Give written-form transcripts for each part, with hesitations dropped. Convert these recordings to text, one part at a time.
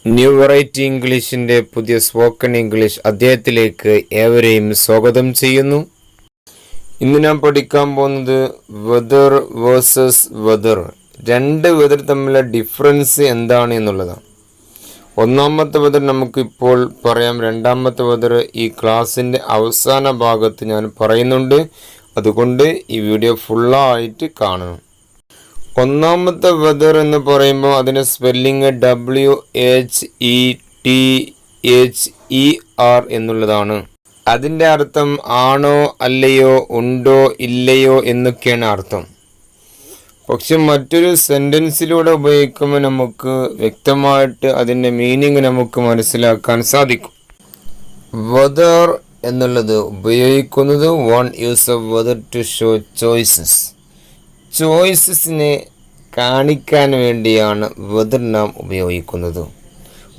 New variety ഇംഗ്ലീഷിൻ്റെ പുതിയ spoken English അധ്യായത്തിലേക്ക് ഏവരെയും സ്വാഗതം ചെയ്യുന്നു. ഇന്ന് ഞാൻ പഠിക്കാൻ പോകുന്നത് വെദർ വേഴ്സസ് വെദർ. രണ്ട് വെദർ തമ്മിലുള്ള ഡിഫറൻസ് എന്താണ് എന്നുള്ളതാണ്. ഒന്നാമത്തെ വെദർ നമുക്കിപ്പോൾ പറയാം. രണ്ടാമത്തെ വെദർ ഈ ക്ലാസ്സിൻ്റെ അവസാന ഭാഗത്ത് ഞാൻ പറയുന്നുണ്ട്. അതുകൊണ്ട് ഈ വീഡിയോ ഫുള്ളായിട്ട് കാണണം. ഒന്നാമത്തെ വെദർ എന്ന് പറയുമ്പോൾ അതിൻ്റെ സ്പെല്ലിങ് WHETHER എന്നുള്ളതാണ്. അതിൻ്റെ അർത്ഥം ആണോ അല്ലയോ, ഉണ്ടോ ഇല്ലയോ എന്നൊക്കെയാണ് അർത്ഥം. പക്ഷെ മറ്റൊരു സെൻറ്റൻസിലൂടെ ഉപയോഗിക്കുമ്പോൾ നമുക്ക് വ്യക്തമായിട്ട് അതിൻ്റെ മീനിങ് നമുക്ക് മനസ്സിലാക്കാൻ സാധിക്കും. വെദർ എന്നുള്ളത് ഉപയോഗിക്കുന്നത് one use of whether to show choices. ചോയ്സസിനെ കാണിക്കാൻ വേണ്ടിയാണ് വെദർ നാം ഉപയോഗിക്കുന്നത്.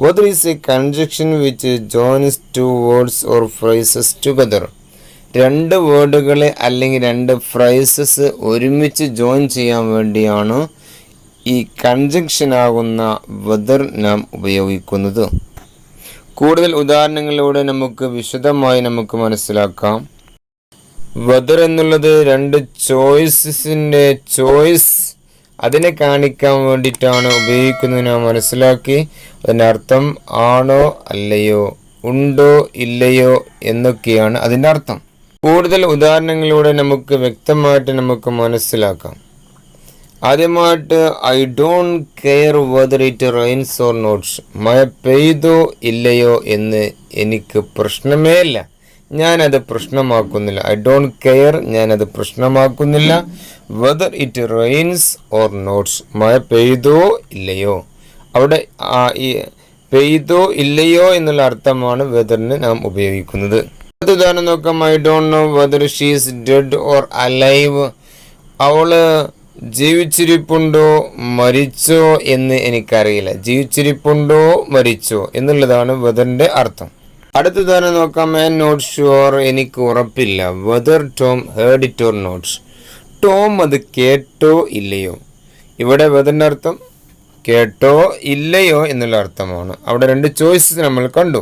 Whether is a conjunction which joins two words or phrases together. രണ്ട് വേർഡുകളെ അല്ലെങ്കിൽ രണ്ട് ഫ്രേസസ് ഒരുമിച്ച് ജോയിൻ ചെയ്യാൻ വേണ്ടിയാണ് ഈ കൺജക്ഷൻ ആകുന്ന വെദർ നാം ഉപയോഗിക്കുന്നത്. കൂടുതൽ ഉദാഹരണങ്ങളിലൂടെ നമുക്ക് വിശദമായി നമുക്ക് മനസ്സിലാക്കാം. വെദർ എന്നുള്ളത് രണ്ട് ചോയ്സസിൻ്റെ ചോയ്സ് അതിനെ കാണിക്കാൻ വേണ്ടിയിട്ടാണ് ഉപയോഗിക്കുന്നത് നാം മനസ്സിലാക്കി. അതിൻ്റെ അർത്ഥം ആണോ അല്ലയോ, ഉണ്ടോ ഇല്ലയോ എന്നൊക്കെയാണ് അതിൻ്റെ അർത്ഥം. കൂടുതൽ ഉദാഹരണങ്ങളിലൂടെ നമുക്ക് വ്യക്തമായിട്ട് നമുക്ക് മനസ്സിലാക്കാം. ആദ്യമായിട്ട് I don't care whether it rains or not. മഴ പെയ്തോ ഇല്ലയോ എന്ന് എനിക്ക് പ്രശ്നമേ ഇല്ല, ഞാനത് പ്രശ്നമാക്കുന്നില്ല. ഐ ഡോണ്ട് കെയർ, ഞാനത് പ്രശ്നമാക്കുന്നില്ല. Whether it rains or not, മഴ പെയ്തോ ഇല്ലയോ. അവിടെ ഈ പെയ്തോ ഇല്ലയോ എന്നുള്ള അർത്ഥമാണ് വെദറിന് നാം ഉപയോഗിക്കുന്നത്. അടുത്ത ഉദാഹരണം നോക്കാം. I don't know whether she is dead or alive. അവള് ജീവിച്ചിരിപ്പുണ്ടോ മരിച്ചോ എന്ന് എനിക്കറിയില്ല. ജീവിച്ചിരിപ്പുണ്ടോ മരിച്ചോ എന്നുള്ളതാണ് വെദറിൻ്റെ അർത്ഥം. അടുത്ത ഉദാഹരണം നോക്കാം. ഐ നോട്ട് ഷുവർ, എനിക്ക് ഉറപ്പില്ല. Whether Tom heard it or not. Tom അത് കേട്ടോ ഇല്ലയോ. ഇവിടെ വെദറിൻ്റെ അർത്ഥം കേട്ടോ ഇല്ലയോ എന്നുള്ള അർത്ഥമാണ്. അവിടെ രണ്ട് ചോയ്സസ് നമ്മൾ കണ്ടു.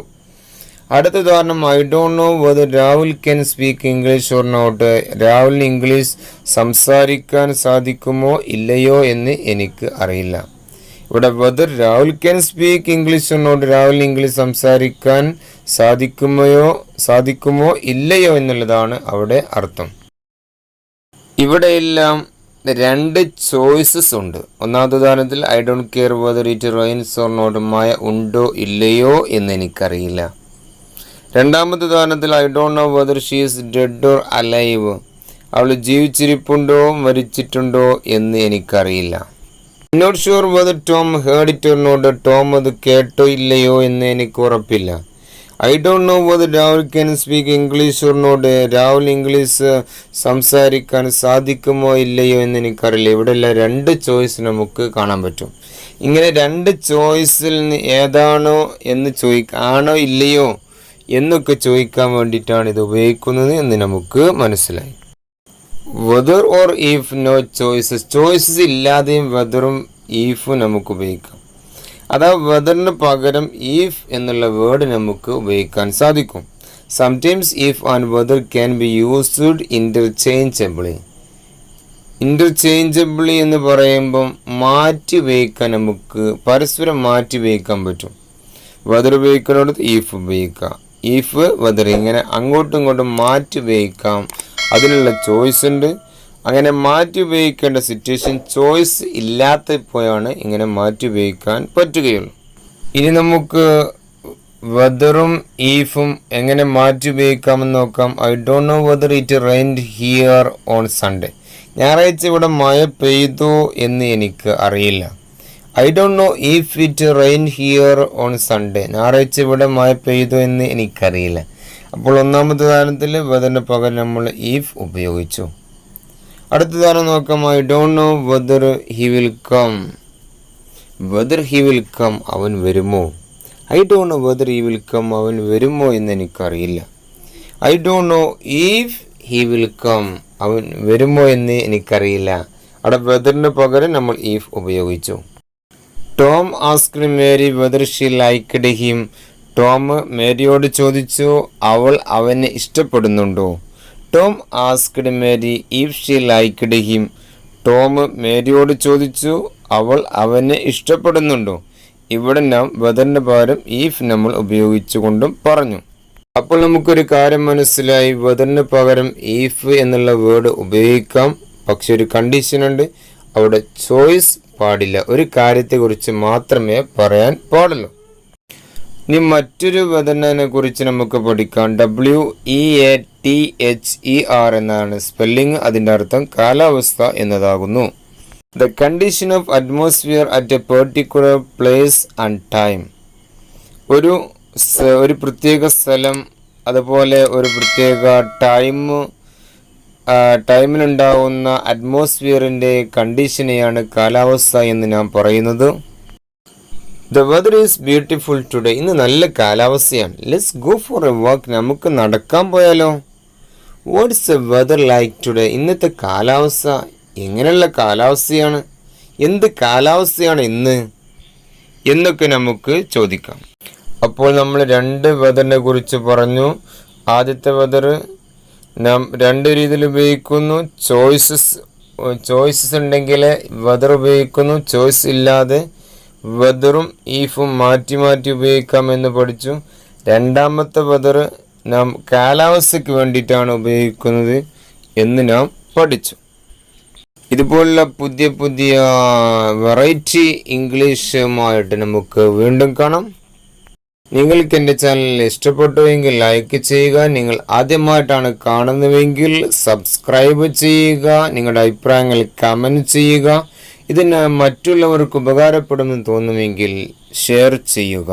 അടുത്ത ഉദാഹരണം. I don't know whether Rahul can speak English or not. രാഹുലിന് ഇംഗ്ലീഷ് സംസാരിക്കാൻ സാധിക്കുമോ ഇല്ലയോ എന്ന് എനിക്ക് അറിയില്ല. ഇവിടെ whether Rahul can speak English or not, രാഹുലിന് ഇംഗ്ലീഷ് സംസാരിക്കാൻ സാധിക്കുമോ ഇല്ലയോ എന്നുള്ളതാണ് അവിടെ അർത്ഥം. ഇവിടെയെല്ലാം രണ്ട് ചോയ്സസ് ഉണ്ട്. ഒന്നാമത്തെ ഉദാഹരണത്തിൽ I don't care whether it rains or not, മഴ ഉണ്ടോ ഇല്ലയോ എന്ന് എനിക്കറിയില്ല. രണ്ടാമത്തെ ഉദാഹരണത്തിൽ I don't know whether she is dead or alive. അവൾ ജീവിച്ചിരിപ്പുണ്ടോ മരിച്ചിട്ടുണ്ടോ എന്ന് എനിക്കറിയില്ല. Not sure whether Tom heard it or not, Tom അത് കേട്ടോ ഇല്ലയോ എന്ന് എനിക്ക് ഉറപ്പില്ല. I don't know whether Rahul can speak English or not, Rahul English സംസാരിക്കാൻ സാധിക്കുമോ ഇല്ലയോ എന്ന് എനിക്കറിയില്ല. ഇവിടെയുള്ള രണ്ട് ചോയ്സ് നമുക്ക് കാണാൻ പറ്റും. ഇങ്ങനെ രണ്ട് ചോയ്സിൽ നിന്ന് ഏതാണോ എന്ന് ആണോ ഇല്ലയോ എന്നൊക്കെ ചോദിക്കാൻ വേണ്ടിയിട്ടാണ് ഇത് ഉപയോഗിക്കുന്നത് എന്ന് നമുക്ക് മനസ്സിലായി. Whether or if no choices. Choices ഇല്ലാതെയും വെദറും ഈഫും നമുക്ക് ഉപയോഗിക്കാം. അതാ വെദറിന് പകരം ഈഫ് എന്നുള്ള വേർഡ് നമുക്ക് ഉപയോഗിക്കാൻ സാധിക്കും. Sometimes if and whether can be used interchangeably. Interchangeably എന്ന് പറയുമ്പം മാറ്റി ഉപയോഗിക്കാൻ, നമുക്ക് പരസ്പരം മാറ്റി ഉപയോഗിക്കാൻ പറ്റും. വെദർ ഉപയോഗിക്കുന്നിടത്ത് ഈഫ് ഉപയോഗിക്കാം, ഈഫ് വെദർ, ഇങ്ങനെ അങ്ങോട്ടും ഇങ്ങോട്ടും മാറ്റി ഉപയോഗിക്കാം. അതിനുള്ള ചോയ്സ് ഉണ്ട്. അങ്ങനെ മാറ്റി ഉപയോഗിക്കേണ്ട സിറ്റുവേഷൻ ചോയ്സ് ഇല്ലാത്തപ്പോഴാണ് ഇങ്ങനെ മാറ്റി ഉപയോഗിക്കാൻ പറ്റുകയുള്ളൂ. ഇനി നമുക്ക് വെദറും ഈഫും എങ്ങനെ മാറ്റി ഉപയോഗിക്കാമെന്ന് നോക്കാം. I don't know whether it rained here on Sunday. ഞായറാഴ്ച ഇവിടെ മഴ പെയ്തോ എന്ന് എനിക്ക് അറിയില്ല. I don't know if it rain here on Sunday. ഞായറാഴ്ച ഇവിടെ മഴ പെയ്തോ എന്ന് എനിക്കറിയില്ല. അപ്പോൾ ഒന്നാമത്തെ ഉദാഹരണത്തിൽ വെദറിന് പകരം നമ്മൾ ഈഫ് ഉപയോഗിച്ചു. അടുത്ത ഉദാഹരണം നോക്കാം. I don't know whether he will come. Whether he will come, അവൻ വരുമോ. I don't know whether he will come, അവൻ വരുമോ എന്ന് എനിക്കറിയില്ല. I don't know if he will come, അവൻ വരുമോ എന്ന് എനിക്കറിയില്ല. അവിടെ വെദറിന് പകരം നമ്മൾ ഈഫ് ഉപയോഗിച്ചു. Tom asked Mary whether she liked him. Tom മേരിയോട് ചോദിച്ചു അവൾ അവനെ ഇഷ്ടപ്പെടുന്നുണ്ടോ. Tom asked Mary if she liked him. Tom മേരിയോട് ചോദിച്ചു അവൾ അവനെ ഇഷ്ടപ്പെടുന്നുണ്ടോ. ഇവിടെ നാം വെദറിന് പകരം ഈഫ് നമ്മൾ ഉപയോഗിച്ചുകൊണ്ടും പറഞ്ഞു. അപ്പോൾ നമുക്കൊരു കാര്യം മനസ്സിലായി, വെദറിന് പകരം ഈഫ് എന്നുള്ള വേർഡ് ഉപയോഗിക്കാം. പക്ഷെ ഒരു കണ്ടീഷൻ ഉണ്ട്, അവിടെ ചോയ്സ് പാടില്ല. ഒരു കാര്യത്തെക്കുറിച്ച് മാത്രമേ പറയാൻ പാടുള്ളൂ. ഇനി മറ്റൊരു വെദറിനെ കുറിച്ച് നമുക്ക് പഠിക്കാം. WEATHER എന്നാണ് സ്പെല്ലിംഗ്. അതിൻ്റെ അർത്ഥം കാലാവസ്ഥ എന്നതാകുന്നു. The condition of atmosphere at a particular place and time. ഒരു പ്രത്യേക സ്ഥലം, അതുപോലെ ഒരു പ്രത്യേക ടൈമിനുണ്ടാവുന്ന അറ്റ്മോസ്ഫിയറിൻ്റെ കണ്ടീഷനെയാണ് കാലാവസ്ഥ എന്ന് നാം പറയുന്നത്. The weather is beautiful today. ഇന്ന് നല്ല കാലാവസ്ഥയാണ്. Let's go for a walk. നമുക്ക് നടക്കാൻ പോയാലോ. What's a weather like today. ഇന്നത്തെ കാലാവസ്ഥ എങ്ങനെയുള്ള കാലാവസ്ഥയാണ്, എന്ത് കാലാവസ്ഥയാണ് ഇന്ന് എന്നൊക്കെ നമുക്ക് ചോദിക്കാം. അപ്പോൾ നമ്മൾ 2 വെദറിനെ കുറിച്ച് പറഞ്ഞു. ആദ്യത്തെ വെദർ നാം 2 രീതിയിൽ ഉപയോഗിക്കുന്നു. ചോയ്സസ് ഉണ്ടെങ്കിൽ വെദർ ഉപയോഗിക്കുന്നു. ചോയ്സ് ഇല്ലാതെ വെദറും ഈഫും മാറ്റി മാറ്റി ഉപയോഗിക്കാമെന്ന് പഠിച്ചു. രണ്ടാമത്തെ വെദർ നാം കാലാവസ്ഥയ്ക്ക് വേണ്ടിയിട്ടാണ് ഉപയോഗിക്കുന്നത് എന്ന് നാം പഠിച്ചു. ഇതുപോലുള്ള പുതിയ പുതിയ വെറൈറ്റി ഇംഗ്ലീഷുമായിട്ട് നമുക്ക് വീണ്ടും കാണാം. നിങ്ങൾക്ക് എൻ്റെ ചാനൽ ഇഷ്ടപ്പെട്ടുവെങ്കിൽ ലൈക്ക് ചെയ്യുക. നിങ്ങൾ ആദ്യമായിട്ടാണ് കാണുന്നതെങ്കിൽ സബ്സ്ക്രൈബ് ചെയ്യുക. നിങ്ങളുടെ അഭിപ്രായങ്ങൾ കമൻറ്റ് ചെയ്യുക. ഇതിന് മറ്റുള്ളവർക്ക് ഉപകാരപ്പെടുമെന്ന് തോന്നുമെങ്കിൽ ഷെയർ ചെയ്യുക.